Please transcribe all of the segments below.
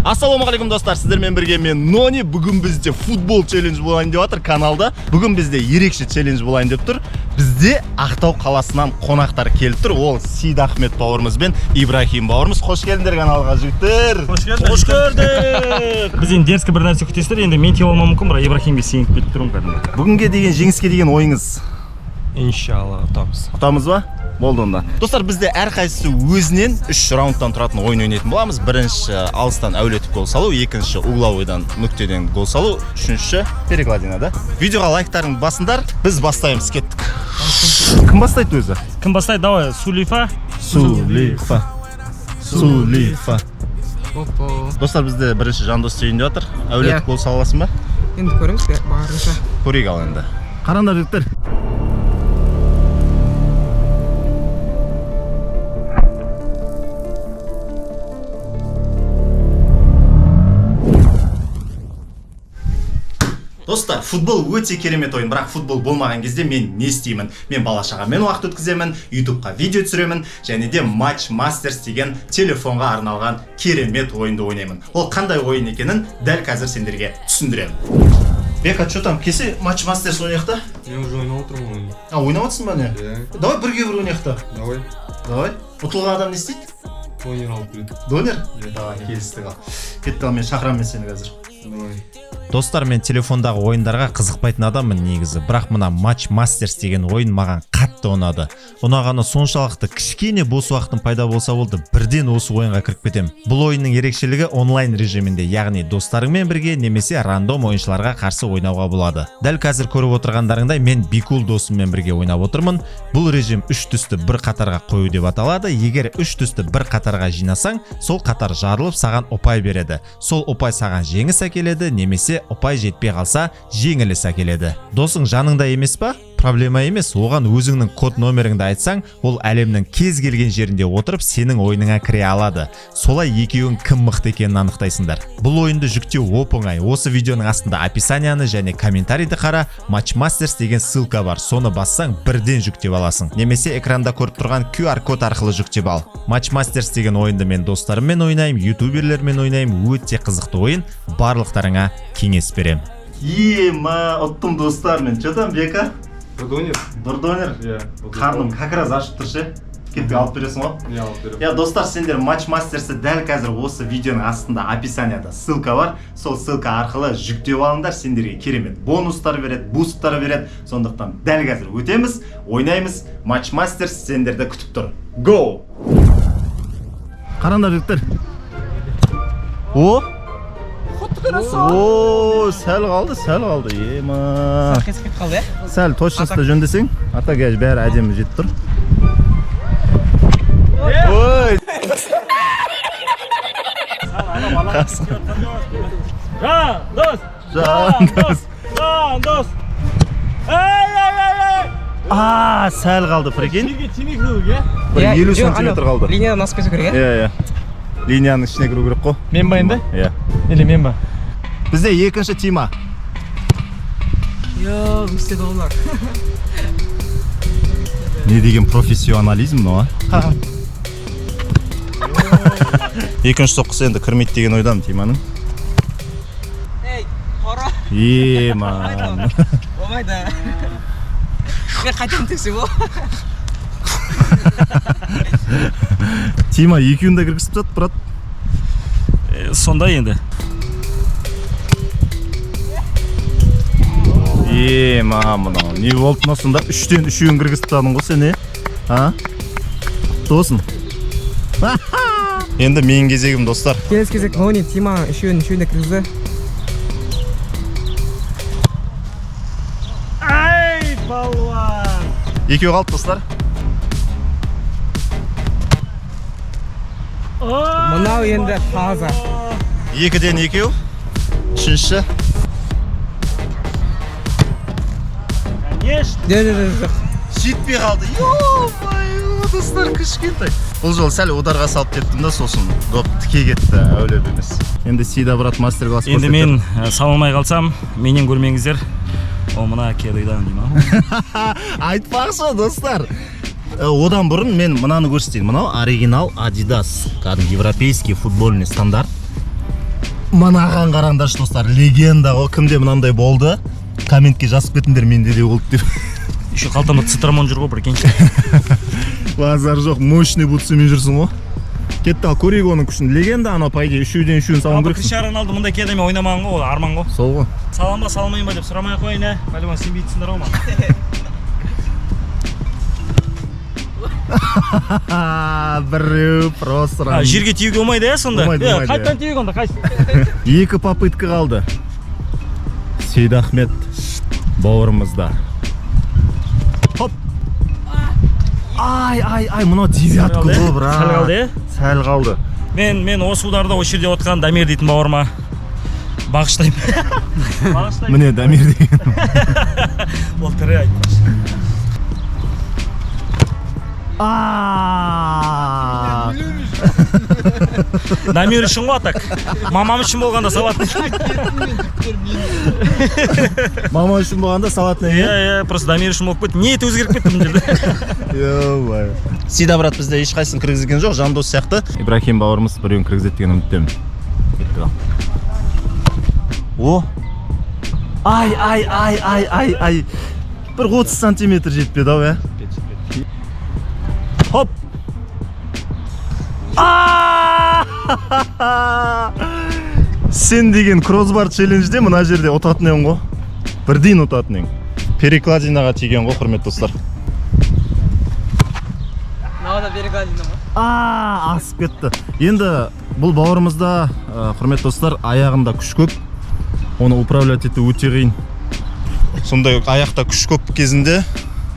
Ассалаумағалейкум достар, сіздермен бірге мен Нони. Бүгін бізде футбол челлендж болайын деп жатыр каналда. Бүгін бізде ерекше челлендж болайын деп тұр. Бізде Ақтау қаласынан қонақтар келіп тұр. Ол Сейд Ахмет бауырымыз бен Ибрахим бауырымыз. Қош келдіңдер каналға, жігіттер. Қош көрдік. Біз енді дерске бір нәрсе күтесіздер. Енді мен тие алмауым мүмкін, бірақ Ибрахимге сеніп кетіп тұрмын кәдімгі. Бүгінге деген жеңіске деген ойыңыз? Иншалла ұтамыз. Ұтамыз ба? Болды онда. Достар, бізде әрқайсысы өзінен 3 раундтан тұратын ойын ойнайтын боламыз. Бірінші алыстан әулетіп гол салу, екінші угловойдан нүктеден гол салу, үшінші перекладина, да? Видеоға лайктарын басындар, біз бастаймыз, кеттік. Кім бастайды өзі? Кім бастайды? Давай, Сулифа. Сулифа. Достар, бізде бірінші Жандос дейін деп жатыр. Әулетіп гол сала аласың ба? Енді көреміз, барынша. Көрейік ал енді. Қараңдар жігіттер. Достар, футбол өте керемет ойын, бірақ футбол болмаған кезде мен не істеймін? Мен бала-шағамен уақыт өткіземін, YouTube'қа видео түсіремін, және де Match Masters деген телефонға арналған керемет ойынды ойнаймын. Ол қандай ойын екенін дәл қазір сендерге түсіндіремін. Бека, что там? Кесе Match Masters ойнайықта? Мен уже ойнап отырмын ойын. Ойнап отырсың ба не? Давай бірге бір ойнайықта. Давай. Ұтылған адам не істейді? Донер алып береді. Донер? Давай, келістік ал. Кетті ал, мен шақырамын сені қазір. Давай. Достар, мен телефондағы ойындарға қызықпайтын адаммын негізі, бірақ мына Match Masters деген ойын маған қатты ұнады. Ұнағаны соншалықты кішкене бос уақытым пайда болса болды, бірден осы ойынға кіріп кетем. Бұл ойынның ерекшелігі онлайн режимінде, яғни достарыңмен бірге немесе рандом ойыншыларға қарсы ойнауға болады. Дәл қазір көріп отырғандарыңдай мен Бикул досыммен бірге ойнап отырмын. Бұл режим 3 түсті бір қатарға қою деп аталады. Егер 3 түсті бір қатарға жинасаң, сол қатар жарылып саған ұпай береді. Сол ұпай саған жеңіс әкеледі, немесе ұпай жетпей қалса жеңіліс әкеледі. Досың жаныңда емес па? Проблема емес, оған өзіңнің код номеріңді айтсаң, ол әлемнің кез келген жерінде отырып сенің ойыныңа кіре алады. Солай екеуің кім мықты екенін анықтайсыңдар. Бұл ойынды жүктеу оп-оңай. Осы видеоның астында описанияны және комментарийді қара, Match Masters деген ссылка бар. Соны бассаң бірден жүктеп аласың. Немесе экранда көріп тұрған QR код арқылы жүктеп ал. Match Masters деген ойынды мен достарыммен ойнаймын, ютуберлермен ойнаймын. Өте қызықты ойын. Барлықтарыңа кеңес берем. Ұттым достар, мен. Что там, Бека? Бір донер? Қарным как раз ашып тұр ше. Кетпей алып бересің ғой? Алып берем. Достар, сендер Match Masters'ы дәл қазір осы видеоның астында описанияда ссылка бар. Сол ссылка арқылы жүктеп алыңдар, сендерге керемет бонустар береді, бусттар береді. Сондықтан дәл қазір өтеміз, ойнаймыз. Match Masters сендерді күтіп тұр. Go! Қараңдар жігіттер. Сәл қалды, ема. Қесіп қалды, Сәл точносты жөндесең, ата кәж бәрі әдемі жетіп тұр. Ой! Жандос! Сәл қалды, прикинь. Тимек кіруге? 50 сантиметр қалды. Линиядан асып кету керек, Линияның ішіне кіру керек қой. Мен ба енді? Или мен ба? Бізде екінші тима. істеді олар. Не деген профессионализм, но? Екінші соққысы енді кірмейді деген ойдам тиманың. Қара. Ман. Болмайды. Мен қайтамын тексі бол. Тима екеуін де кіргізіп жатыр, брат. Сонда енді. Мынау, не болып мұнда? 3-тен 3-ін кіргізіп тадың ғой сен, Досын. Енді мен кезегім, достар. Келесі кезек Нони, Тима үшеуінде кіргізді. Ай, балуан! Екеу қалды, достар. Мұнау енді таза. 2-ден 2. Үшінші. Жоқ. Жетпей қалды. Достар, кішкентай. Бұл жол сәл ударға салып кеттім да, сосын доп тіке кетті, әулеп емес. Енді Сейда брат мастер-класс көрсетті. Енді мен салмай қалсам, менен көрмеңіздер. Ол мына кедайдан деймін. Айтпақшы, достар. Одан бұрын мен мынаны көрсетейін. Мынау оригинал Adidas. Кәдімгі европейский футбольный стандарт. Мынаған қараңдаршы достар, легенда ғой, кімде мынандай болды? Комментке жазып кетіңдер, менде де болды деп. Еще қалтамда цитрамон жүр ғой, прикинь. Базар жоқ, мощный бутсымен жүрсің ғой. Кетті, ал көрейік оның күшін. Легенда ана пайде үшеуден салым керек. Криштиану Роналду мындай кедеме ойнамаған ғой, арман ғой. Сол ғой. Салам ба, салмайын ба деп сұрамай ақ қойын, Пәлеман сенбейтсіңдер ғой маған. Біреу просто. Жерге тиюге болмайды, сонда? Болмайды. Қайттан тиюге онда, қайсы? Екі попытка қалды. Сейдахмет бауырымызда. Хоп. Ай, мынау девятка ғой, брат. Сәл қалды, Сәл қалды. Мен осы ударда осы жерде отқан Дамир дейтін бауырыма бағыштаймын. Міне Дамир деген. Ол тірі айтпашы. Дамир үшін ғой атак. Мамам үшін болғанда салатын. Мама үшін болғанда салатын. Иә, просто Дамир үшін болып кетті. Ниеті өзгеріп кетті мына жерде. Йой. Сида брат бізде ешқайсысын кіргізген жоқ, Жандос сияқты. Ибрахим бауырымыз біреуін кіргізеді деген үміттемін. Кетті ал. О! Ай. Бір 30 сантиметр жетпеді ау, Хоп! Сен деген кроссбар челленджде мына жерде ұтатын ең ғой. Бірден ұтатын ең. Перекладинаға тиген ғой, құрметті достар. Мынада перекладина ма? Асып кетті. Енді бұл бауырымызда, құрметті достар, аяғында күш көп. Оны управлять ету өте қиын. Сондай аяқта күш көп кезінде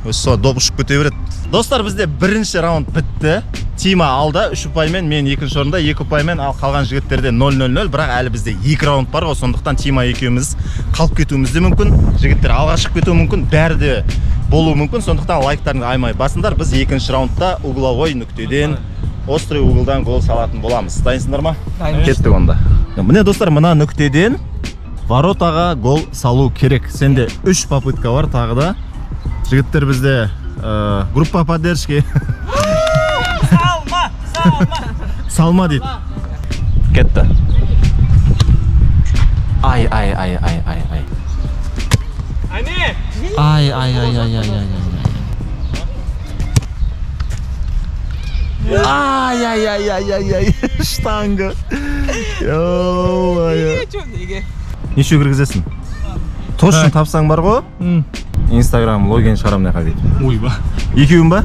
осы доп ұшып кете береді. Достар, бізде бірінші раунд бітті. Тима алда 3 ұпаймен, мен екінші орында 2 ұпаймен, ал қалған жігіттерде 0-0-0. Бірақ әлі бізде 2 раунд бар ғой, сондықтан Тима екеуміз қалып кетуіміз де мүмкін. Жігіттер алға шығып кетуі мүмкін, бәрі де болуы мүмкін. Сондықтан лайктарыңды аймай басыңдар. Біз екінші раундта угловой нүктеден, острый углдан гол салатын боламыз. Дайынсыңдар ма? Кеттік онда. Міне достар, мына нүктеден воротаға гол салу керек. Сенде 3 попытка бар тағы да. Жігіттер бізде группа поддержки. Салма дейді. Кетті. Ай. Ай. Штанга. Йо-ай. Неше кіргізесің? Точно тапсаң бар ғой? Инстаграм логин шығарамын неқа дейді. Ойба. Екеуін ба?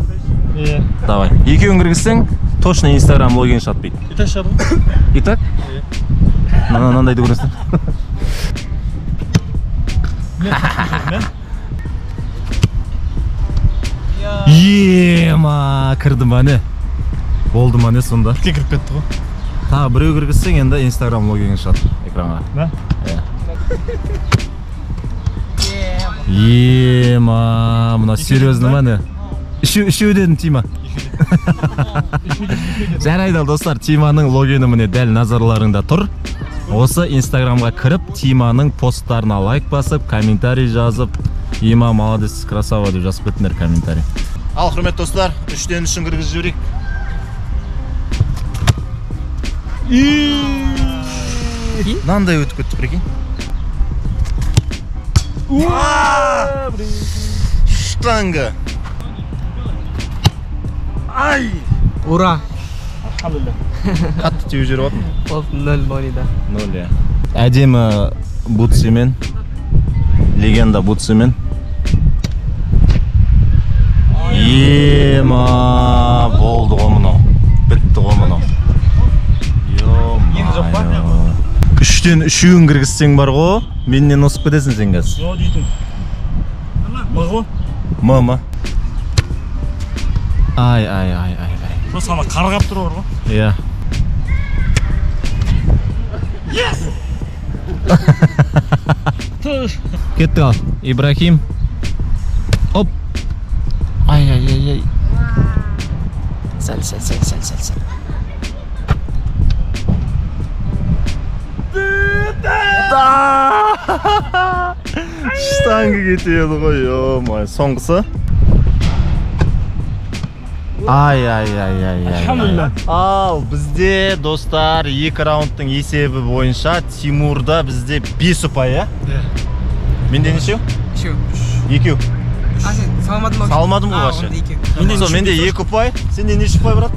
Иә. Давай. Екеуін кіргізсең, точно Инстаграм логин шатпайды. Итак шығады. Итак? Мынандайды көресің. Ема, кірді ма не? Болды ма не сонда? Кіріп кетті ғой. Тағы біреу кіргізсең, енді Инстаграм логин шат экранға. Да? Ема, мына серьезно ма не? Үшеу дедім Тима. Жарайды достар, Тиманың логини міне дәл назарларыңда тұр. Осы Инстаграмға кіріп, Тиманың посттарына лайк басып, комментарий жазып, Ема молодец, красава деп жазып кетіңдер комментарий. Ал, құрметті достар, 3-тен 3-ін кіргізіп жіберейік. Мынандай өтіп кетті, прикинь. Штанга. Ай! Ура! Қатты теуіп жүріп отын. Ол 0 бонида. 0, иә. Әдемі бутсымен, легенда бутсымен. Ема, болды ғой мұнау. Бітті ғой мұнау. Йо-майо. 3-тен 3-ін кіргізсең бар ғой, менен осып кетесің сен қазір. Жо дейтін. Мұғы? Мама. Ай. Просто ана қарғап тұру бар ғой. Иә. Кетті ал, Ибрахим. Оп. Ай. Сәл. Штанга кетеді ғой, ё-май. Соңғысы. Ай. Alhamdulillah. Ал бізде достар 2 раундтың есебі бойынша Тимурда бізде 5 ұпай, иә? Менде нешеу? Үшеу. 2. А, сен салмадың ба? Салмадым ғой башы. Менде 2 ұпай. Сенде неше ұпай, брат?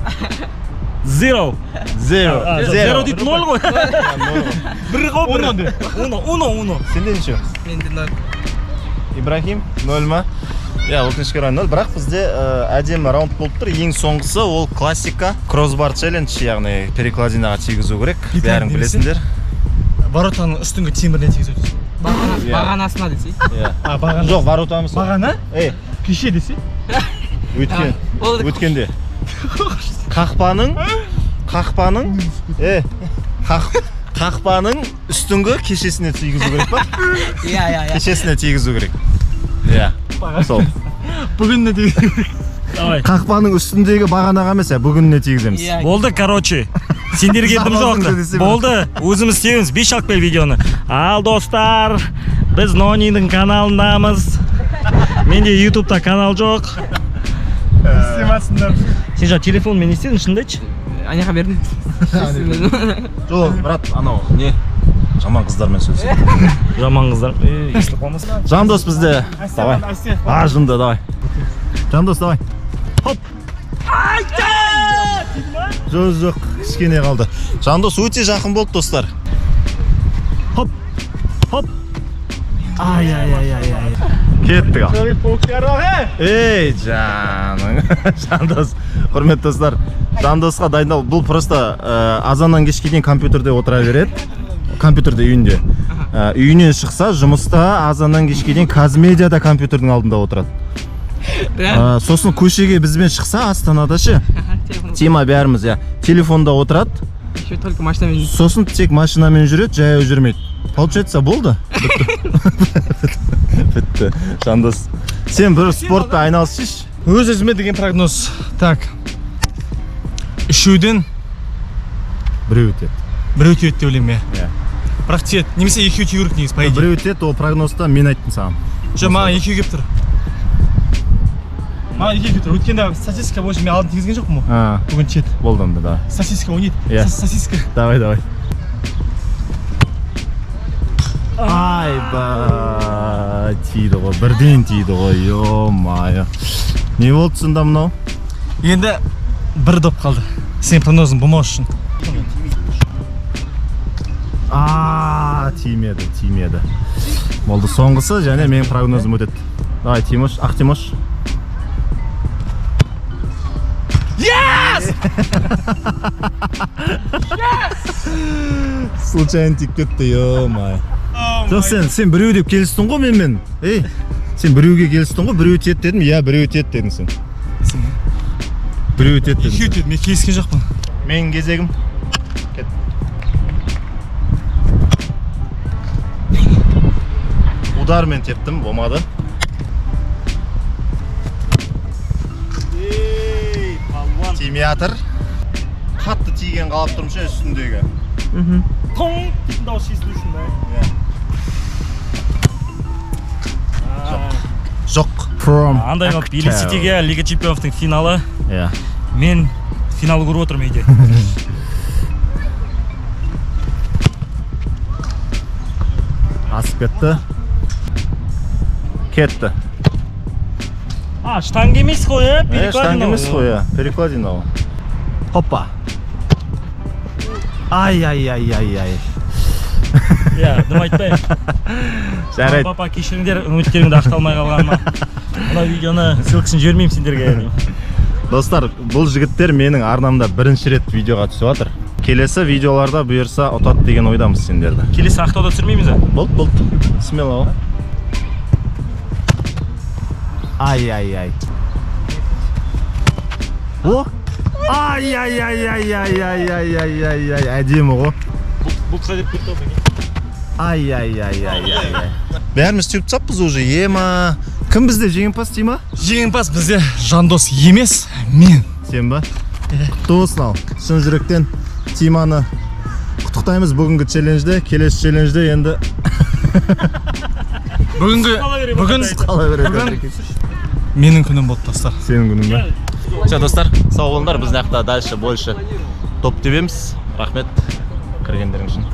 0. 0 дейді 0 ғой. 1 ғой 1. 1. Сенде нешеу? Менде 0. Ибрахим 0 ма? Я, өкінішке орай 0, бірақ бізде әдемі раунд болып тұр. Ең соңғысы ол классика кроссбар челлендж, яғни перекладинаға тигізу керек. Бәрін білесіңдер. Воротаның үстіңгі теміріне тигізеді. Бағанасына десе. Бағана. Жоқ, воротамыз. Бағана? Кеше десе. Өткенде. Қақпаның үстіңгі кешесіне тигізу керек па? Иә. Кешесіне тигізу керек. Иә. Сол. Бүгінне тигізу керек. Давай. Қақпаның үстіндегі бағанаға емес, бүгініне тигіземіз. Болды, короче. Сендерге дым жоқ. Болды. Өзіміз істейміз. 5 алып кел видеоны. Ал достар, біз Нонидің каналындамыз. Менде YouTube'да канал жоқ. Істемасындар. Сен жаңа телефонмен істедің, шынында айтшы? Аняға бердім. Жоқ, брат, анау не? Жаман қыздармен сөз. Жаман қыздар. Естіліп қалмасын. Жандос бізде. Давай. Жынды, давай. Жандос, давай. Хоп. Жоқ, кішкене қалды. Жандос өте жақын болды, достар. Хоп. Ай. Кеттік ал. Ей, жаның. Жандос, құрметті достар. Жандосқа дайындал. Бұл просто азаннан кешке дейін компьютерде отыра береді. Компьютерде үйінде. Үйінен шықса, жұмыста азаннан кешке дейін Казмедиада компьютердің алдында отырады. Сосын көшеге бізбен шықса, Астанада ше. Тима бәріміз, телефонда отырады. Только машинамен. Сосын тек машинамен жүреді, жаяу жүрмейді. Получается, болды? Бітті. Жандос, сен бір спортта айналысшы. Өз-өзіме деген прогноз. Так. Үшеуден Біреу өтеді. біреу өтеді деп ойлаймын я. Бірақ тиеді. Немесе екеу тиу керек негізі, по идее. Біреу өтеді, ол прогнозда мен айттым саған. Жоқ, маған екеу келіп тұр. Маған екеу келіп тұр. Өткенде статистика бойынша мен алдын тигізген жоқпын ғой. Бүгін тиеді. Болды онда, давай. Статистика ойнайды. Статистика. Давай. Айба, тиді ғой, бірден тиді ғой, ё-майо. Не болды сонда мынау? Енді бір доп қалды. Сен прогнозың болмау үшін. Тимеді. Болды соңғысы, және менің прогнозым өтеді. Давай, Тимош, ақ Тимош. Yes! Случайно тиіп кетті, ё-майо. Жоқ, сен біреу деп келістің ғой менімен. Ей, сен біреуге келістің ғой, біреу өтеді дедім, біреу өтеді дедің сен. Біреу өтеді дедің. Екеу өтеді, мен келіскен жоқпын. Менің кезегім. Кет. Удармен тептім, болмады. Тимеатр. Қатты тиген қалап тұрмшы үстіндегі. Тоң! Дейтін дауыс естілу үшін бай. Жоқ. Андай қалып, Били Ситиге Лига Чемпионовтың финалы. Мен финалы көріп отырмын үйде. Асып кетті. Кетті. Штанга емес қой, Штанга емес қой, перекладина ғой. Хоппа. Ай. Дым айтпай. Жарайды. Папа, кешіріңдер, үміттеріңді ақталмай қалғаныма. Мына видеоны ссылкасын жібермеймін сендерге. Достар, бұл жігіттер менің арнамда бірінші рет видеоға түсіп жатыр. Келесі видеоларда бұйырса ұтады деген ойдамыз сендерді. Келесі ақтауда түсірмейміз ә? Болды. Смело. Ай. О! Ай. Әдемі ғой. Бұл қыса деп кетті ғой. Ай. Бәріміз түйіп таппыз уже, ема. Кім бізде жеңімпаз, Тима? Жеңімпаз бізде Жандос емес, мен. Сен ба? Құтты болсын ал. Шын жүректен Тиманы құттықтаймыз бүгінгі челленжде. Келесі челленжде енді бүгін қала береді. менің күнім болды достар. Сенің күнің ба? Все, достар, сау болыңдар. Біз жақта дальше больше топ тебеміз. Рахмет кіргендерің үшін.